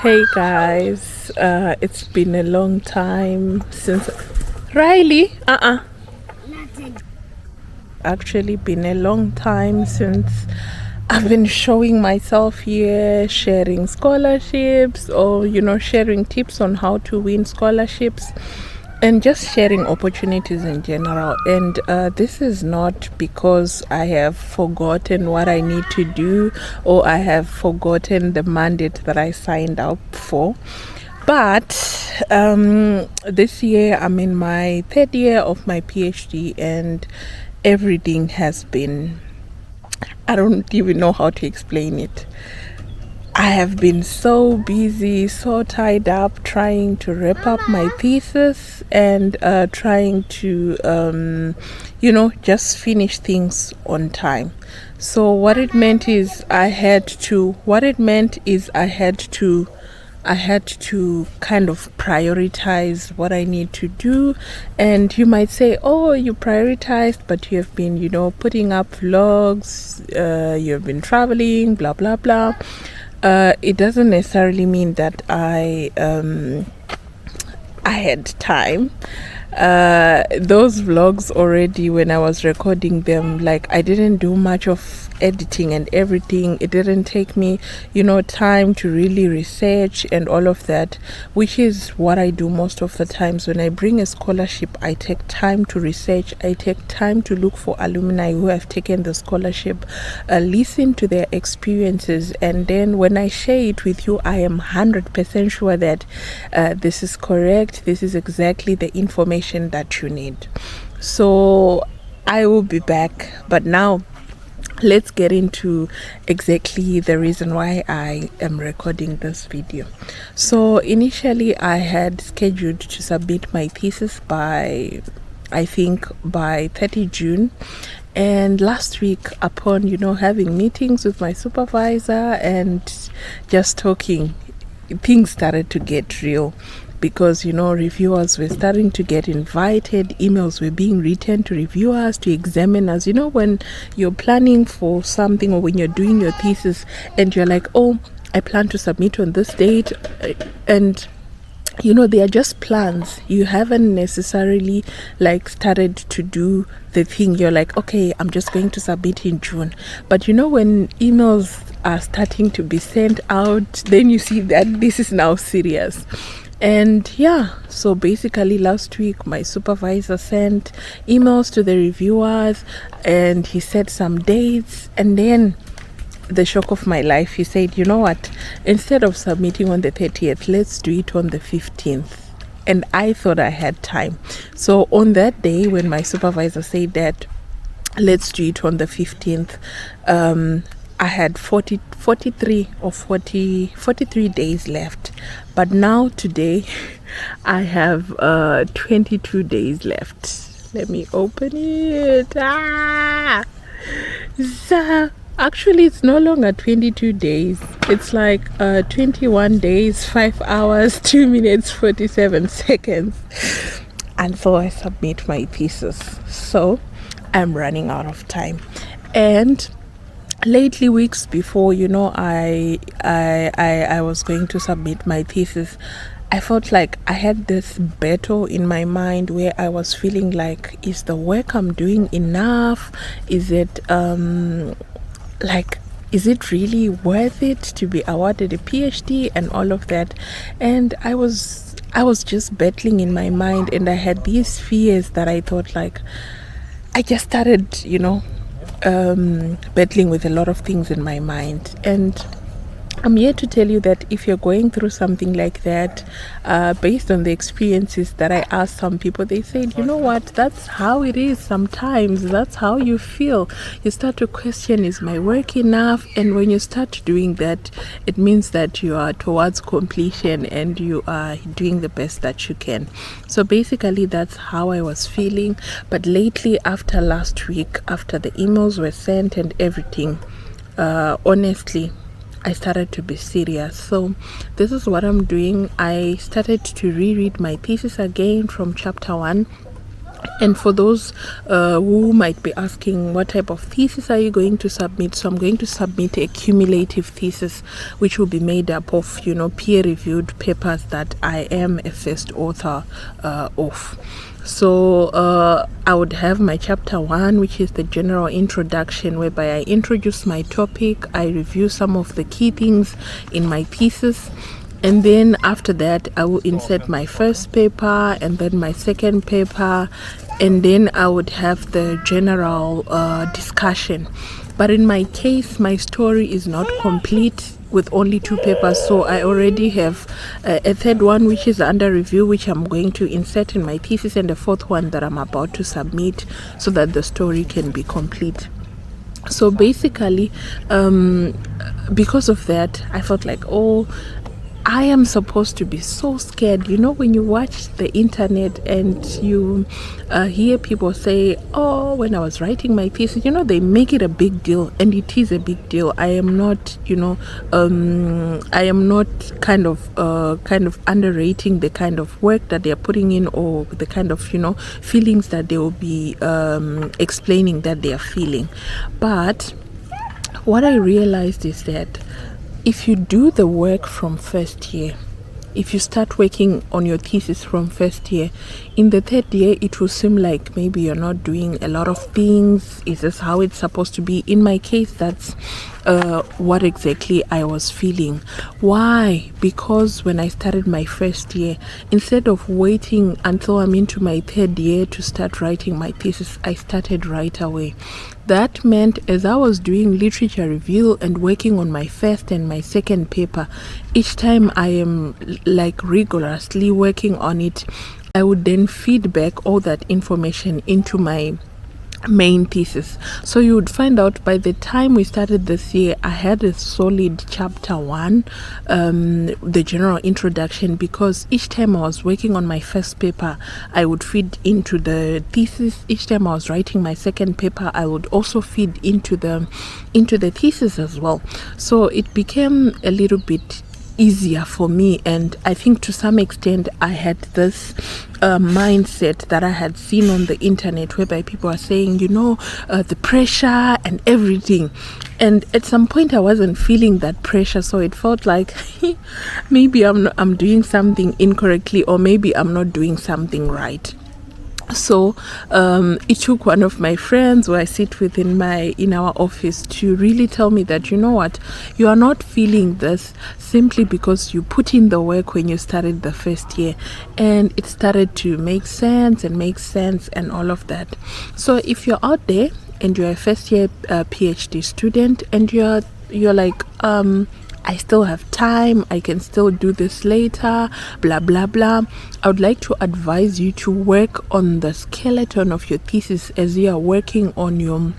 Hey guys, it's been a long time since Riley. Actually, been a long time since I've been showing myself here, sharing scholarships or sharing tips on how to win scholarships and just sharing opportunities in general. And this is not because I have forgotten what I need to do or I have forgotten the mandate that I signed up for. But this year I'm in my third year of my PhD and everything has been, I don't even know how to explain it. I have been so busy, so tied up trying to wrap up my thesis and trying to, just finish things on time. So what it meant is I had to kind of prioritize what I need to do. And you might say, oh, you prioritized, but you have been, putting up vlogs, you have been traveling, blah, blah, blah. It doesn't necessarily mean that I had time. Those vlogs already, when I was recording them, like I didn't do much of editing and everything. It didn't take me time to really research and all of that, which is what I do most of the times. When I bring a scholarship, I take time to research, I take time to look for alumni who have taken the scholarship, listen to their experiences, and then when I share it with you, I am 100% sure that this is correct, this is exactly the information that you need. So I will be back, but now let's get into exactly the reason why I am recording this video. So initially I had scheduled to submit my thesis by 30 June. And last week, upon having meetings with my supervisor and just talking, things started to get real. Because reviewers were starting to get invited, emails were being written to reviewers, to examiners. When you're planning for something or when you're doing your thesis and you're like, oh, I plan to submit on this date, and they are just plans. You haven't necessarily started to do the thing. You're like, okay, I'm just going to submit in June. But when emails are starting to be sent out, then you see that this is now serious. And so basically last week my supervisor sent emails to the reviewers and he set some dates, and then the shock of my life, he said, you know what, instead of submitting on the 30th, let's do it on the 15th. And I thought I had time. So on that day when my supervisor said that let's do it on the 15th, I had 43 days left. But now today I have 22 days left. Let me open it. So actually it's no longer 22 days. It's 21 days, 5 hours, 2 minutes, 47 seconds. And so I submit my thesis. So I'm running out of time. And lately, weeks before I was going to submit my thesis, I felt like I had this battle in my mind where I was feeling like, is the work I'm doing enough? Is it is it really worth it to be awarded a PhD and all of that? And I was just battling in my mind, and I had these fears that I thought I just started battling with a lot of things in my mind. And I'm here to tell you that if you're going through something like that, based on the experiences that I asked some people, they said, you know what, that's how it is sometimes. That's how you feel. You start to question, is my work enough? And when you start doing that, it means that you are towards completion and you are doing the best that you can. So basically, that's how I was feeling. But lately, after last week, after the emails were sent and everything, honestly, I started to be serious. So this is what I'm doing. I started to reread my thesis again from chapter 1 And for those who might be asking, what type of thesis are you going to submit? So I'm going to submit a cumulative thesis, which will be made up of, peer-reviewed papers that I am a first author of. So I would have my chapter 1, which is the general introduction, whereby I introduce my topic, I review some of the key things in my thesis, and then after that I will insert my first paper and then my second paper, and then I would have the general discussion. But in my case, my story is not complete with only 2 papers, so I already have a third one which is under review, which I'm going to insert in my thesis, and a 4th one that I'm about to submit, so that the story can be complete. So basically, because of that, I felt like, I am supposed to be so scared. When you watch the internet and you hear people say, when I was writing my thesis, they make it a big deal, and it is a big deal. I am not, I am not kind of underrating the kind of work that they're putting in, or the kind of, feelings that they will be explaining that they are feeling. But what I realized is that if you do the work from first year, if you start working on your thesis from first year, in the 3rd year, it will seem like maybe you're not doing a lot of things. Is this how it's supposed to be? In my case, that's what exactly I was feeling. Why? Because when I started my first year, instead of waiting until I'm into my 3rd year to start writing my thesis, I started right away. That meant as I was doing literature review and working on my first and my second paper, each time I am rigorously working on it, I would then feed back all that information into my main thesis. So you would find out by the time we started this year, I had a solid chapter 1, the general introduction, because each time I was working on my first paper, I would feed into the thesis. Each time I was writing my second paper, I would also feed into the thesis as well. So it became a little bit easier for me, and I think to some extent I had this mindset that I had seen on the internet, whereby people are saying, the pressure and everything, and at some point I wasn't feeling that pressure, so it felt like maybe I'm doing something incorrectly, or maybe I'm not doing something right. So it took one of my friends who I sit with in our office to really tell me that, you are not feeling this simply because you put in the work when you started the first year, and it started to make sense and all of that. So if you're out there and you're a first year PhD student, and you're like, I still have time, I can still do this later, blah blah blah, I would like to advise you to work on the skeleton of your thesis as you are working on your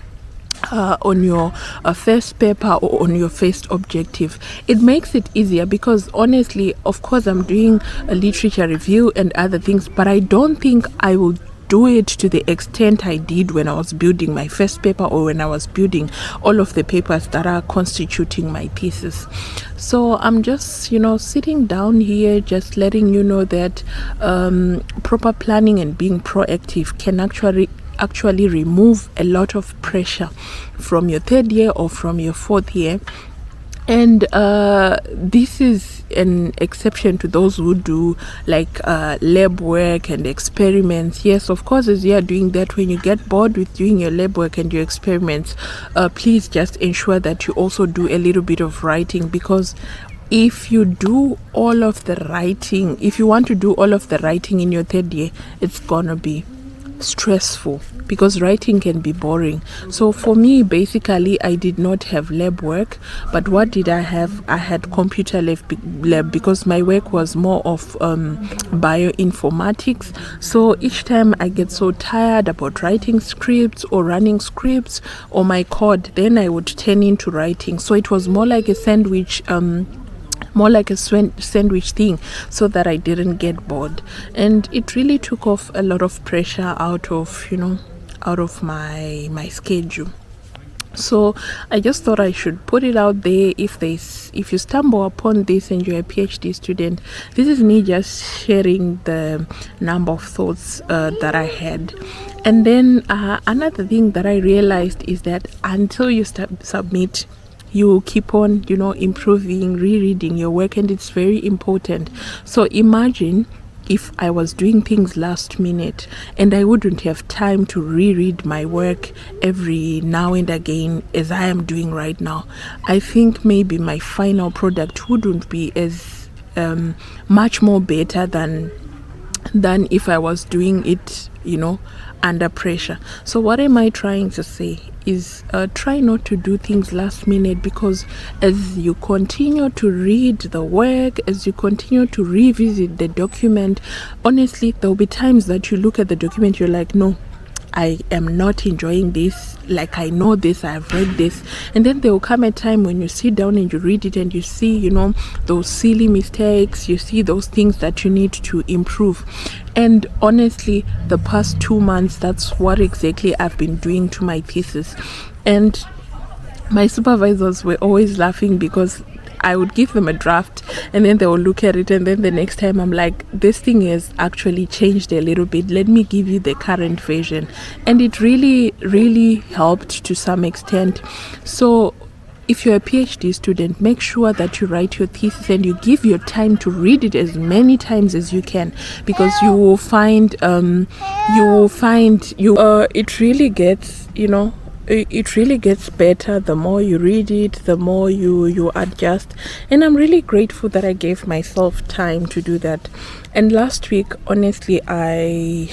first paper or on your first objective. It makes it easier, because honestly, of course, I'm doing a literature review and other things, but I don't think I will do it to the extent I did when I was building my first paper, or when I was building all of the papers that are constituting my thesis. So I'm just, sitting down here, just letting you know that proper planning and being proactive can actually remove a lot of pressure from your 3rd year or from your 4th year. And this is an exception to those who do lab work and experiments. Yes, of course, as you are doing that, when you get bored with doing your lab work and your experiments, please just ensure that you also do a little bit of writing, because if you do all of the writing, if you want to do all of the writing in your 3rd year, it's gonna be stressful, because writing can be boring. So for me, basically, I did not have lab work, but what did I have? I had computer lab, because my work was more of bioinformatics. So each time I get so tired about writing scripts or running scripts or my code, then I would turn into writing. So it was more like a sandwich thing, so that I didn't get bored, and it really took off a lot of pressure out of my schedule. So I just thought I should put it out there. If you stumble upon this and you're a PhD student, this is me just sharing the number of thoughts that I had. And then another thing that I realized is that until you submit, you keep on, improving, rereading your work, and it's very important. So imagine if I was doing things last minute and I wouldn't have time to reread my work every now and again as I am doing right now. I think maybe my final product wouldn't be as much more better than if I was doing it, under pressure. So what am I trying to say is try not to do things last minute, because as you continue to read the work, as you continue to revisit the document, honestly, there'll be times that you look at the document, you're like, no, I am not enjoying this. Like, I know this, I've read this. And then there will come a time when you sit down and you read it and you see, those silly mistakes, you see those things that you need to improve. And honestly, the past 2 months, that's what exactly I've been doing to my thesis. And my supervisors were always laughing because I would give them a draft and then they will look at it, and then the next time I'm like, this thing has actually changed a little bit, let me give you the current version. And it really, really helped to some extent. So if you're a PhD student, make sure that you write your thesis and you give your time to read it as many times as you can, because you will find it really gets, it really gets better the more you read it, the more you adjust. And I'm really grateful that I gave myself time to do that. And last week, honestly, I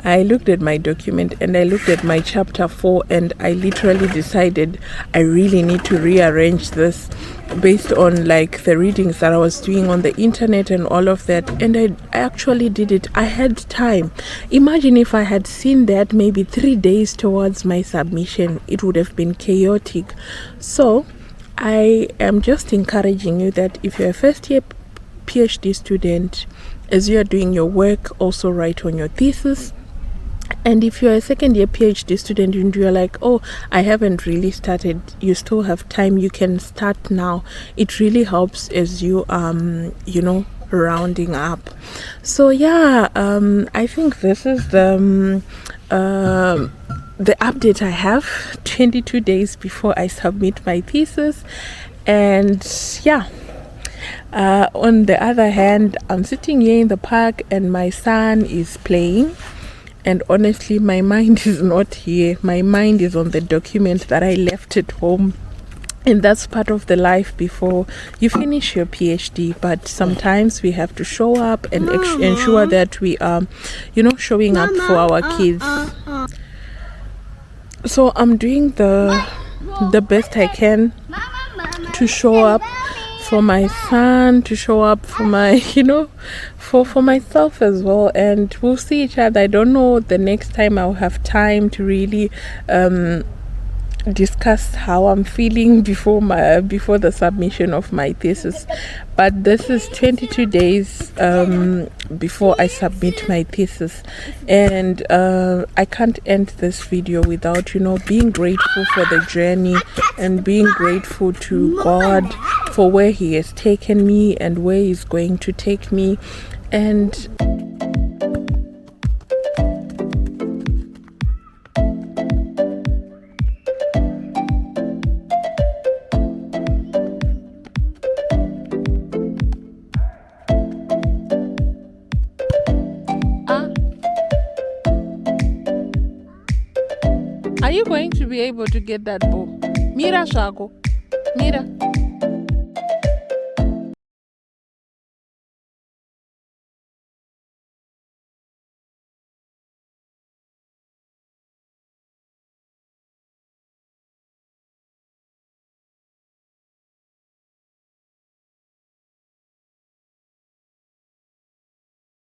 I looked at my document and I looked at my chapter 4, and I literally decided I really need to rearrange this based on like the readings that I was doing on the internet and all of that. And I actually did it. I had time. Imagine if I had seen that maybe 3 days towards my submission, it would have been chaotic. So I am just encouraging you that if you're a first year PhD student, as you are doing your work, also write on your thesis. And if you're a second year PhD student and you're like, oh, I haven't really started, you still have time, you can start now. It really helps as you rounding up. So yeah, I think this is the update I have 22 days before I submit my thesis. And yeah, on the other hand, I'm sitting here in the park and my son is playing, and honestly my mind is not here. My mind is on the document that I left at home. And that's part of the life before you finish your PhD. But sometimes we have to show up and ensure that we are, showing up for our kids. So I'm doing the best I can to show up for my son, to show up for my, for myself as well. And we'll see each other. I don't know the next time I'll have time to really discuss how I'm feeling before the submission of my thesis. But this is 22 days before I submit my thesis, and I can't end this video without being grateful for the journey and being grateful to God for where He has taken me and where He's going to take me. And are you going to be able to get that ball? Mira, Shago. Mira.